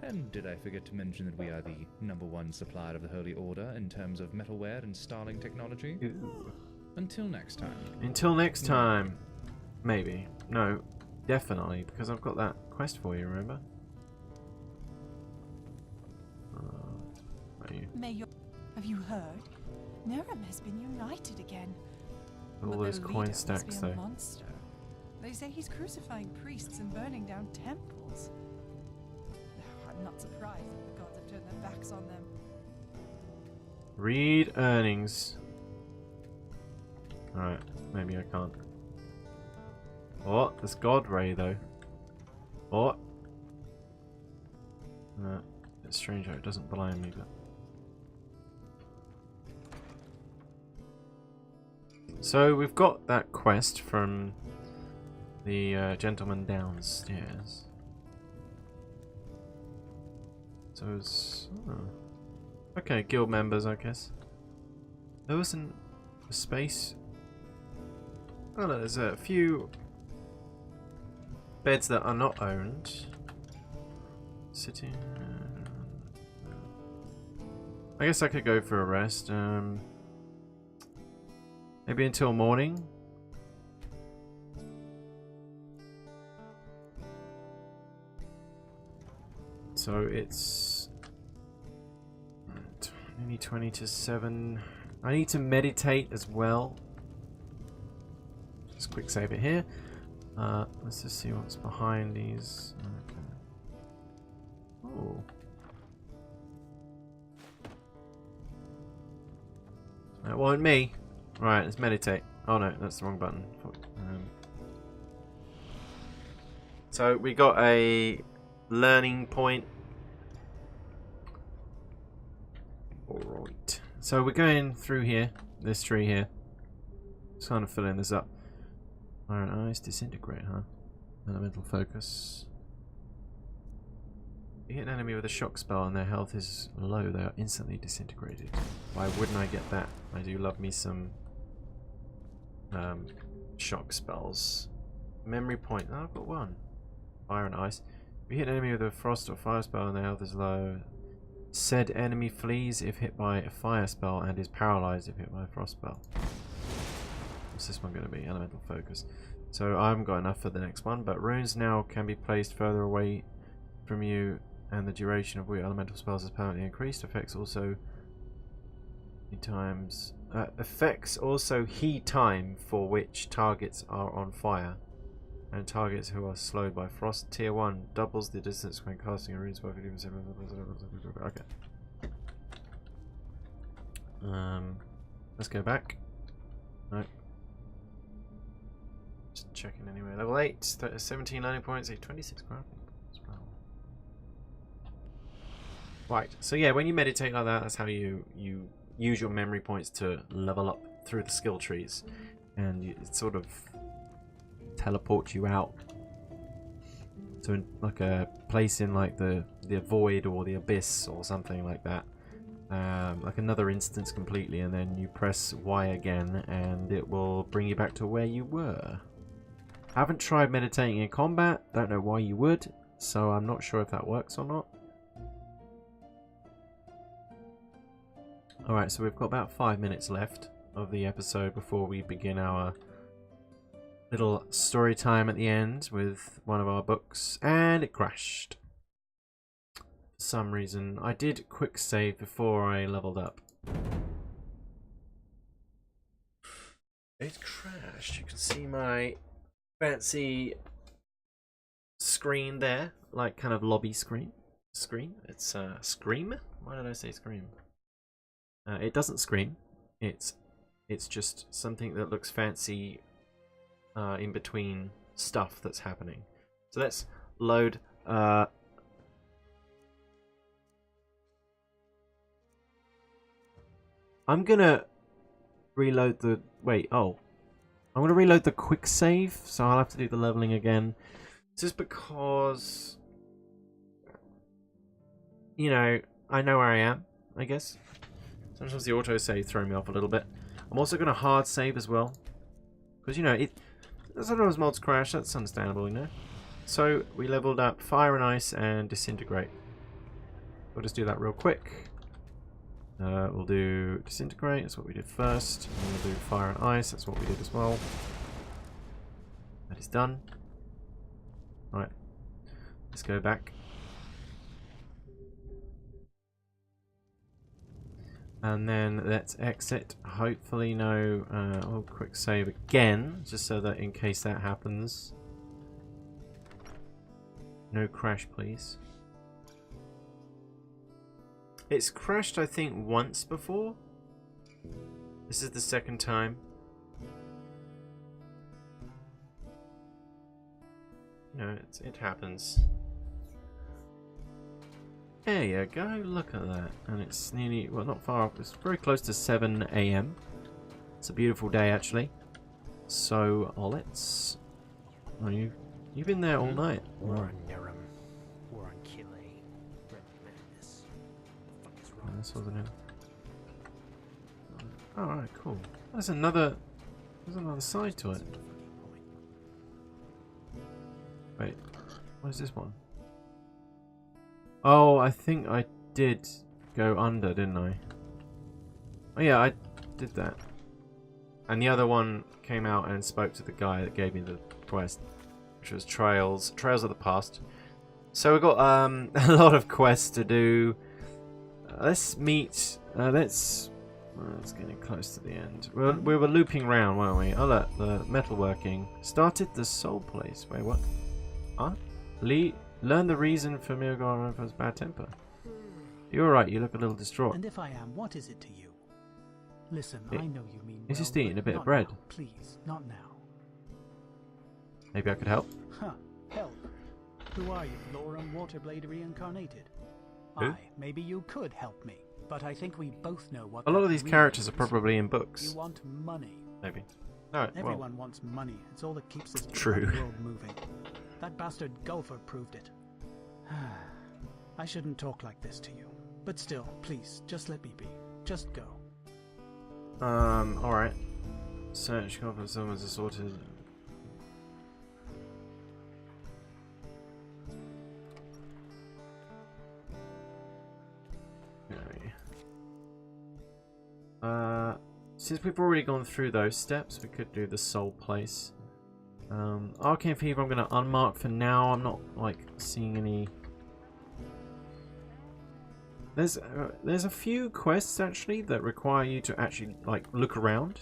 and did I forget to mention that we are the #1 supplier of the Holy Order in terms of metalware and starling technology? Ooh. Until next time. Until next time. Maybe. No, definitely, because I've got that quest for you, remember? Have you heard? Nerem has been united again. All But those their coin leader must stacks, be a though. monster. They say he's crucifying priests and burning down temples. I'm not surprised that the gods have turned their backs on them. Read earnings. Alright, maybe I can't. What? This God Ray, though. What? It's strange how it doesn't blind me, but... So, we've got that quest from the gentleman downstairs. So it's... Oh. Okay, guild members, I guess. There wasn't a space... Oh no, there's a few beds that are not owned. Sitting... I guess I could go for a rest. Maybe until morning. So it's nearly 20 to 7. I need to meditate as well. Just quick save it here. Let's just see what's behind these. Okay. Oh. That wasn't me. Right, let's meditate. Oh no, that's the wrong button. So we got a learning point. Alright. So we're going through here, this tree here. Just kind of filling this up. Iron eyes disintegrate, huh? Elemental focus. You hit an enemy with a shock spell and their health is low, they are instantly disintegrated. Why wouldn't I get that? I do love me some shock spells. Memory point. Oh, I've got one. Fire and ice. If you hit an enemy with a frost or fire spell and their health is low, said enemy flees if hit by a fire spell and is paralyzed if hit by a frost spell. What's this one going to be? Elemental focus. So I haven't got enough for the next one, but runes now can be placed further away from you and the duration of which elemental spells is permanently increased. Effects also heat time for which targets are on fire and targets who are slowed by frost. Tier 1 doubles the distance when casting a rune spell. Okay. Let's go back. No. Just checking anyway. Level 8, 17 learning points, 26 crafting points. Wow. Right, so yeah, when you meditate like that, that's how you use your memory points to level up through the skill trees, and it sort of teleports you out to like a place in like the void or the abyss or something like that, like another instance completely, and then you press Y again and it will bring you back to where you were. Haven't tried meditating in combat, don't know why you would, so I'm not sure if that works or not. Alright, so we've got about 5 minutes left of the episode before we begin our little story time at the end with one of our books, and it crashed. For some reason, I did quick save before I leveled up. It crashed. You can see my fancy screen there, like kind of lobby screen. It's scream. Why did I say scream? It doesn't scream. It's just something that looks fancy in between stuff that's happening. So let's load. I'm gonna reload the. Wait. Oh. I'm going to reload the quick save, so I'll have to do the leveling again. Just because, you know, I know where I am, I guess. Sometimes the autosave throws me off a little bit. I'm also going to hard save as well. Because, you know, sometimes mods crash, that's understandable, you know. So, we leveled up Fire and Ice and Disintegrate. We'll just do that real quick. We'll do Disintegrate, that's what we did first. And we'll do Fire and Ice, that's what we did as well. That is done. Right, let's go back. And then let's exit. Hopefully no... oh, quick save again, just so that in case that happens. No crash, please. It's crashed, I think, once before. This is the second time. No, it happens. There you go, look at that. And it's nearly, well, not far off, it's very close to 7 AM. It's a beautiful day, actually. So, let's... Oh, you've been there all night. War on Niram. War on Kile. Red Madness. What the fuck is wrong? This wasn't it. Alright, cool. There's another side to it. Wait, what is this one? Oh, I think I did go under, didn't I? Oh yeah, I did that. And the other one came out and spoke to the guy that gave me the quest, which was Trails of the Past. So we've got a lot of quests to do. Let's meet. It's getting close to the end. We were looping around, weren't we? Oh look, the metalworking started the soul place. Wait, what? Huh? Learn the reason for Mirgara's bad temper. You're right. You look a little distraught. And if I am, what is it to you? Listen, I know you mean He's well, just eating but a bit not of bread. now, please, not now. Maybe I could help. Huh? Help? Who are you, Loram Waterblade reincarnated? Who? Maybe you could help me, but I think we both know what. A lot of these really characters are is. probably in books. You want money. Maybe. No, Everyone wants money. It's all that keeps this True. world moving. That bastard Gulfer proved it. I shouldn't talk like this to you. But still, please, just let me be. Just go. Alright. Search for someone's assorted. Since we've already gone through those steps, we could do the soul place. Arcane Fever I'm going to unmark for now. I'm not, like, seeing any... There's a few quests, actually, that require you to actually, like, look around.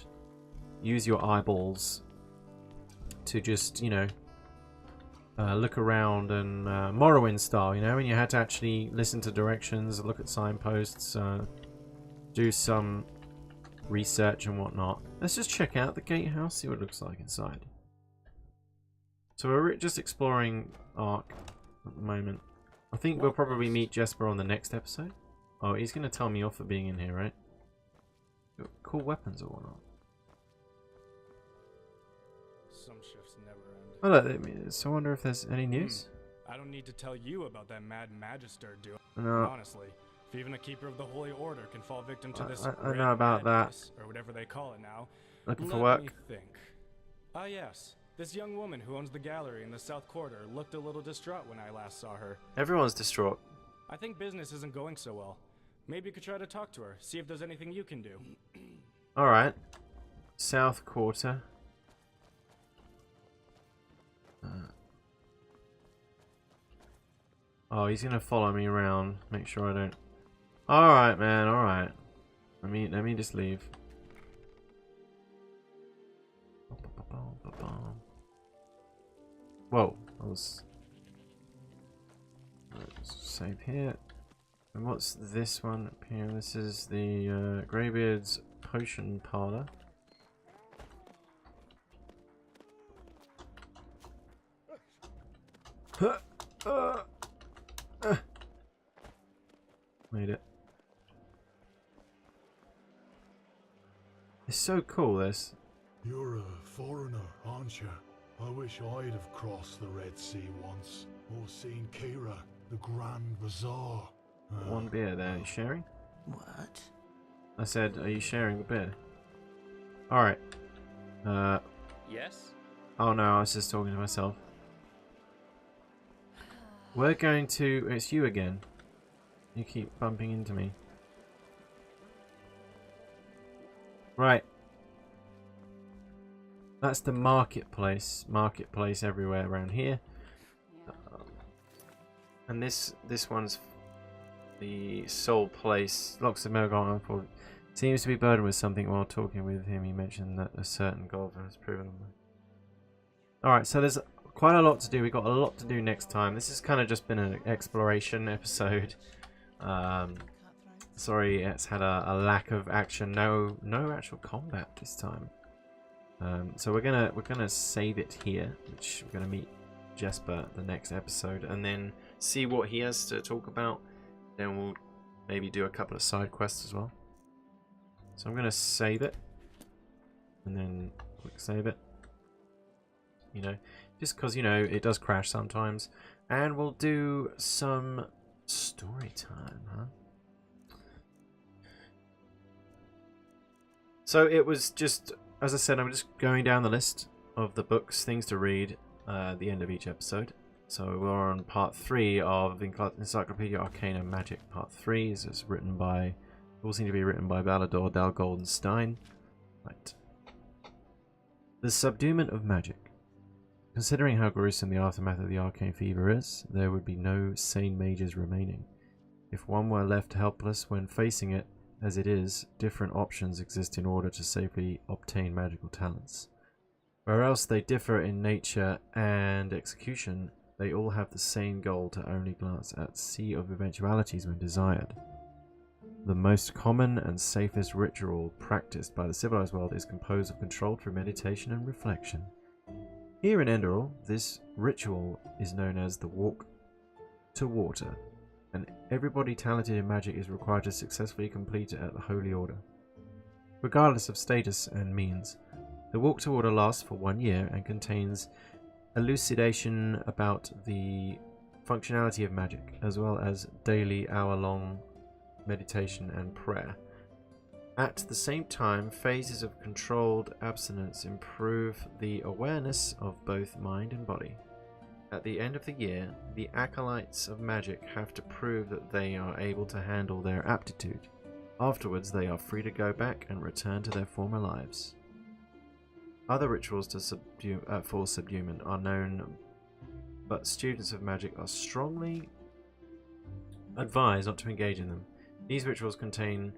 Use your eyeballs to just, you know, look around and Morrowind style, you know, when you had to actually listen to directions, look at signposts, do some research and whatnot. Let's just check out the gatehouse, see what it looks like inside. So we're just exploring Ark at the moment. I think we'll probably meet Jesper on the next episode. Oh, he's going to tell me off for being in here, right? Got cool weapons or whatnot. Some shifts never end. Oh, look, so I wonder if there's any news? I don't need to tell you about that mad magister dude. No. Honestly, if even a keeper of the Holy Order can fall victim to this I know about that. or whatever they call it now. Looking for Let work? me think. Ah, yes. This young woman who owns the gallery in the South Quarter looked a little distraught when I last saw her. Everyone's distraught. I think business isn't going so well. Maybe you could try to talk to her, see if there's anything you can do. Alright. South Quarter. Oh, he's gonna follow me around. Make sure I don't... Alright, man, alright. Let me just leave. Whoa, that was Save here. And what's this one up here? This is the Greybeard's Potion Parlor. Made it. It's so cool, this. You're a foreigner, aren't you? I wish I'd have crossed the Red Sea once, or seen Kira, the Grand Bazaar. One beer there. Are you sharing? What? I said, are you sharing the beer? Alright. Yes? Oh no, I was just talking to myself. We're going to... It's you again. You keep bumping into me. Right. That's the marketplace. Marketplace everywhere around here. And this one's the sole place. Locks of Melgon seems to be burdened with something. While talking with him, he mentioned that a certain golfer has proven them. Alright, so there's quite a lot to do. We've got a lot to do next time. This has kind of just been an exploration episode. Sorry, it's had a lack of action. No actual combat this time. So we're gonna save it here, which we're gonna meet Jesper the next episode, and then see what he has to talk about. Then we'll maybe do a couple of side quests as well. So I'm gonna save it, and then click save it. You know, just because it does crash sometimes, and we'll do some story time, huh? So it was just, as I said, I'm just going down the list of the books, things to read at the end of each episode. So we're on part 3 of Encyclopedia Arcana Magic. Part 3 is written by, all seem to be written by Balador Dal Goldenstein. Right. The Subduement of Magic. Considering how gruesome the aftermath of the arcane fever is, there would be no sane mages remaining. If one were left helpless when facing it, as it is, different options exist in order to safely obtain magical talents. Where else they differ in nature and execution, they all have the same goal to only glance at sea of eventualities when desired. The most common and safest ritual practiced by the civilized world is composed of control through meditation and reflection. Here in Enderal, this ritual is known as the Walk to Water, and everybody talented in magic is required to successfully complete it at the Holy Order. Regardless of status and means, the Walk to Water lasts for 1 year and contains elucidation about the functionality of magic, as well as daily hour-long meditation and prayer. At the same time, phases of controlled abstinence improve the awareness of both mind and body. At the end of the year, the acolytes of magic have to prove that they are able to handle their aptitude. Afterwards, they are free to go back and return to their former lives. Other rituals for subduement are known, but students of magic are strongly advised not to engage in them. These rituals contain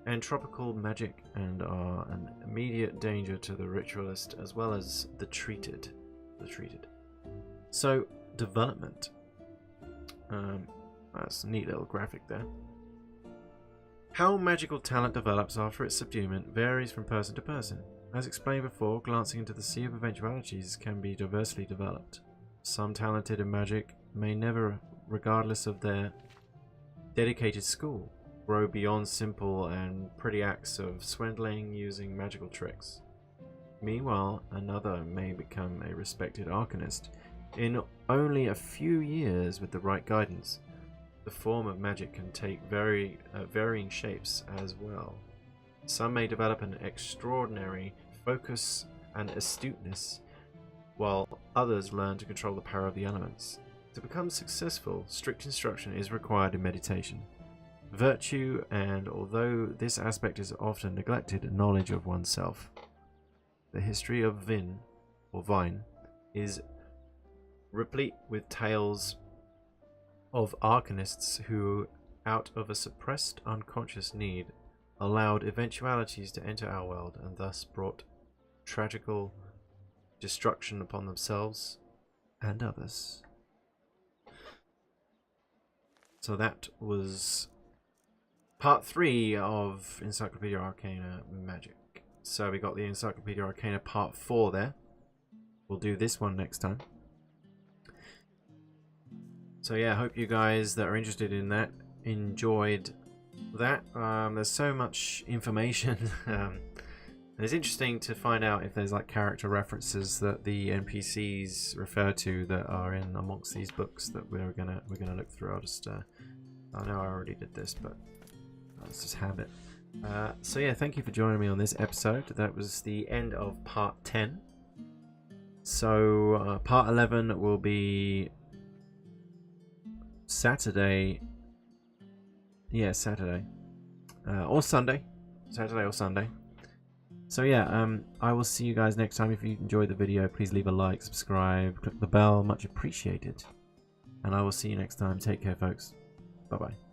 entropical magic and are an immediate danger to the ritualist as well as the treated. So, development. That's a neat little graphic there. How magical talent develops after its subduement varies from person to person. As explained before, glancing into the sea of eventualities can be diversely developed. Some talented in magic may never, regardless of their dedicated school, grow beyond simple and pretty acts of swindling using magical tricks. Meanwhile, another may become a respected arcanist in only a few years with the right guidance. The form of magic can take varying shapes as well. Some may develop an extraordinary focus and astuteness, while others learn to control the power of the elements. To become successful, strict instruction is required in meditation. Virtue, and although this aspect is often neglected, knowledge of oneself. The history of Vine is replete with tales of arcanists who, out of a suppressed unconscious need, allowed eventualities to enter our world and thus brought tragical destruction upon themselves and others. So that was part 3 of Encyclopedia Arcana Magic. So we got the Encyclopedia Arcana part 4 there. We'll do this one next time. So yeah, I hope you guys that are interested in that enjoyed that. There's so much information. And it's interesting to find out if there's like character references that the NPCs refer to that are in amongst these books that we're gonna look through. I'll just I know I already did this, but let's just have it. So yeah, thank you for joining me on this episode. That was the end of part 10. So part 11 will be Saturday. Yeah, Saturday. Or Sunday. Saturday or Sunday. So yeah, I will see you guys next time. If you enjoyed the video, please leave a like, subscribe, click the bell, much appreciated. And I will see you next time. Take care, folks. Bye-bye.